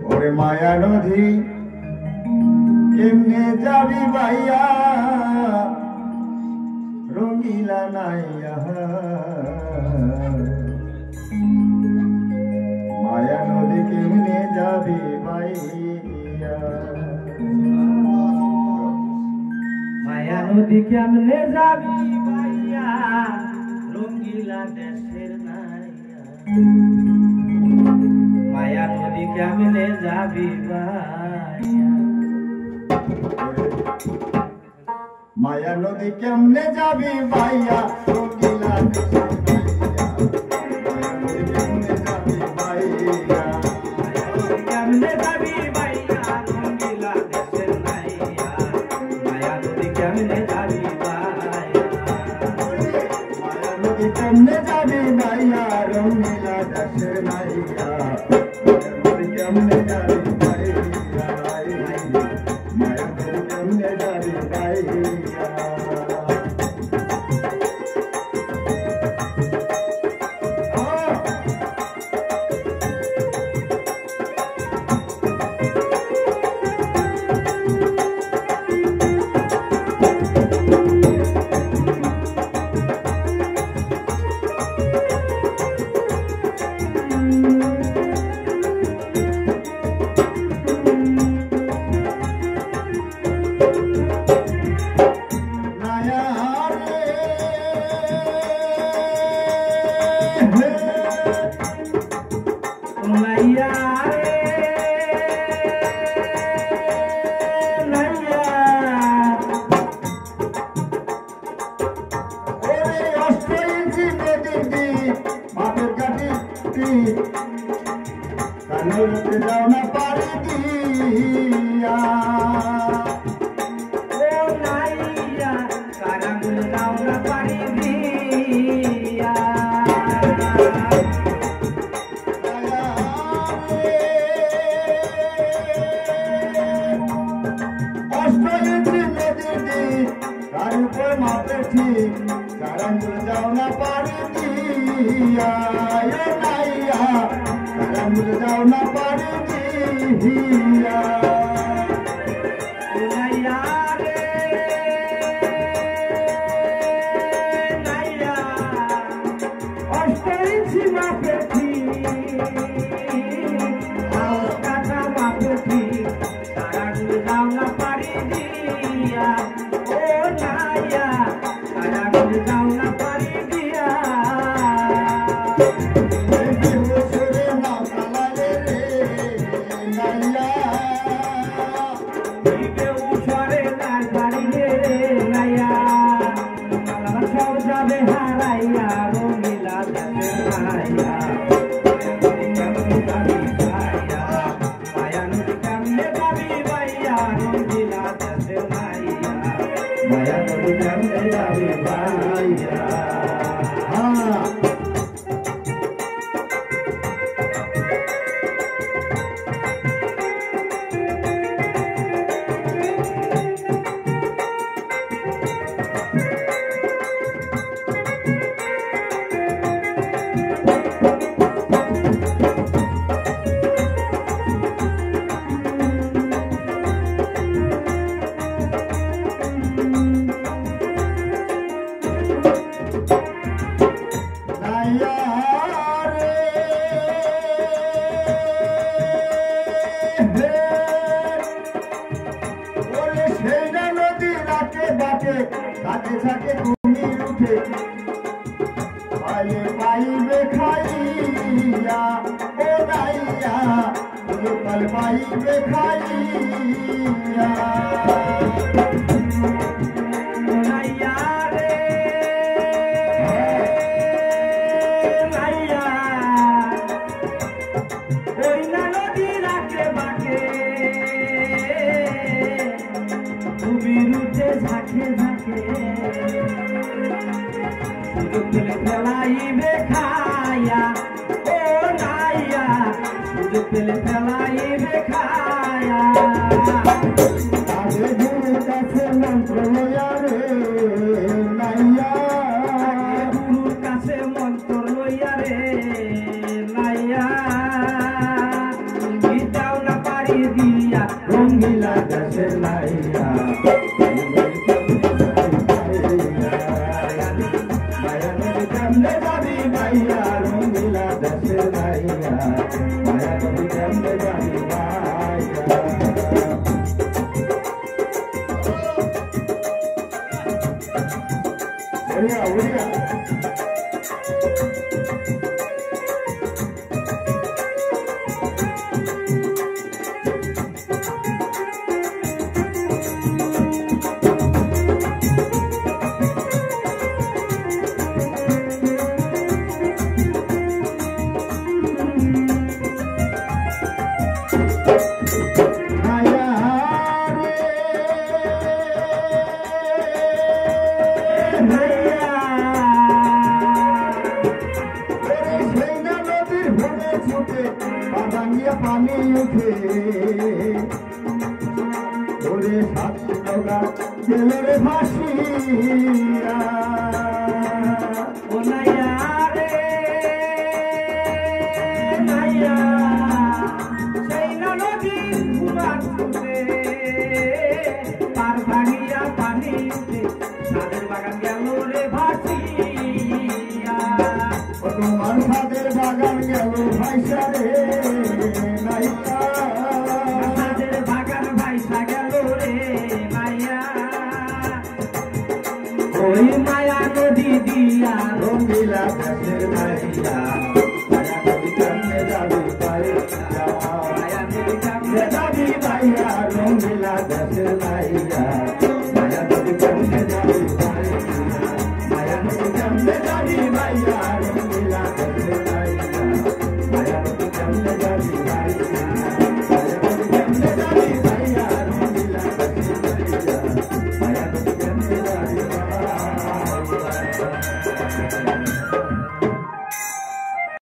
ওরে মায়া নদী কেমনে যাবি ভাইয়া রঙিলা নাইয়া মায়া নদী কেমনে যাবি ভাইয়া মায়া নদী কেমনে যাবি ভাইয়া রঙিলা দেশের নাইয়া মায়া নদী কেমনে যাবি ভাইয়া মায়া নদী কেমনে যাবি ভাইয়া রঙিলা দেশের নাইয়া কেমনে যাবি ভাইয়া রঙিলা দেশের নাইয়া মায়া নদী কেমনে যাবি ভাইয়া মায়া নদী কেমনে যাবি ভাইয়া রঙিলা দেশের নাইয়া কেমনে যাবি ভাইয়া মায়া নদী কেমনে যাবি ভাইয়া যাও না পারি দিয়া ও নাইয়া কারাঙ্গুল যাও না পারি দিয়া অষ্টইন্দ্রি নদী তার উপর মাপে ঠিক কারাঙ্গুল যাও না পারি দিয়া নাইয়া কারাঙ্গুল যাও না পারি দিয়া নাইয়া রে নাইয়া অষ্টইন্দ্রি মাপে ঠিক কাটা মাপে ঠিক কারাঙ্গুল যাও না পারি দিয়া ও নাইয়া কারাঙ্গুল যাও না পারি দিয়া মায়া নদী কেমনে যাবি ভাইয়া থাকে থাকে ঘুমিয়ে উঠে পাইলে পাইবে খাইয়া ও নাইয়া পাল পাইবে খাইয়া নাইয়া রে নাইয়া ওই না নদী রাখে বাকে ঘুমিয়ে উঠে ঝাঁকে ঝাঁকে সুযোগ পেলে ফেলাইবে খায়া ও নাইয়া সুযোগ পেলে ফেলাইবে খায়া আগে গুরুর কাছে মন্ত্র লইয়া রে নাইয়া গুরুর কাছে মন্ত্র লইয়া রে মাইয়া তুমি যাও না পারি দিয়া রঙ্গিলা দেশের নাইয়া মায়া নদী কেমনে যাবি ভাইয়া রঙ্গিলা দেশের নাইয়া মায়া নদী কেমনে যাবি ভাইয়া উড়িয়া উড়িয়া পানি উঠে ওরে সাত নৌকা গেল রে ভাসিয়া ও নাইয়া রে নাইয়া সেই নদীর কুমার ছুটে পার ভাঙিয়া পানি উঠে সাদের বাগান গেল রে ভাসিয়া ও তোমার সাদের বাগান গেল ভাইসা রে নাইয়া সাদের বাগান ভাইসা গেল রে মাইয়া ওই মায়া নদী দিয়া রঙ্গিলা দেশের নাইয়া মায়া নদী কেমনে যাবি ভাইয়া মায়া নদী কেমনে যাবি ভাইয়া রঙ্গিলা দেশের নাইয়া মায়া নদী কেমনে যাবি ভাইয়া মায়া নদী কেমনে যাবি ভাইয়া রঙ্গিলা দেশের নাইয়া মায়া নদী কেমনে যাবি ভাইয়া